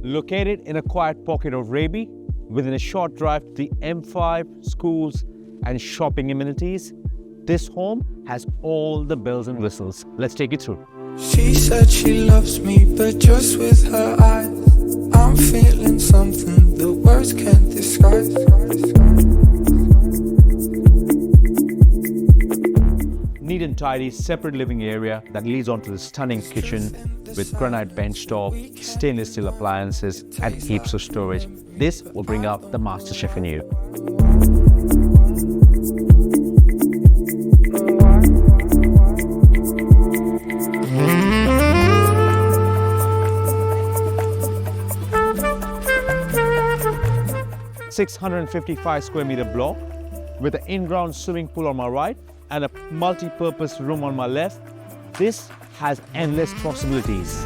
Located in a quiet pocket of Raby, within a short drive to the M5, schools and shopping amenities, this home has all the bells and whistles. Let's take you through. She said she loves me, but just with her eyes. I'm feeling something the words can't disguise. Neat and tidy, separate living area that leads onto the stunning kitchen with granite benchtop, stainless steel appliances, and heaps of storage. This will bring out the master chef in you. ...655 square meter block with an in-ground swimming pool on my right and a multi-purpose room on my left. This has endless possibilities.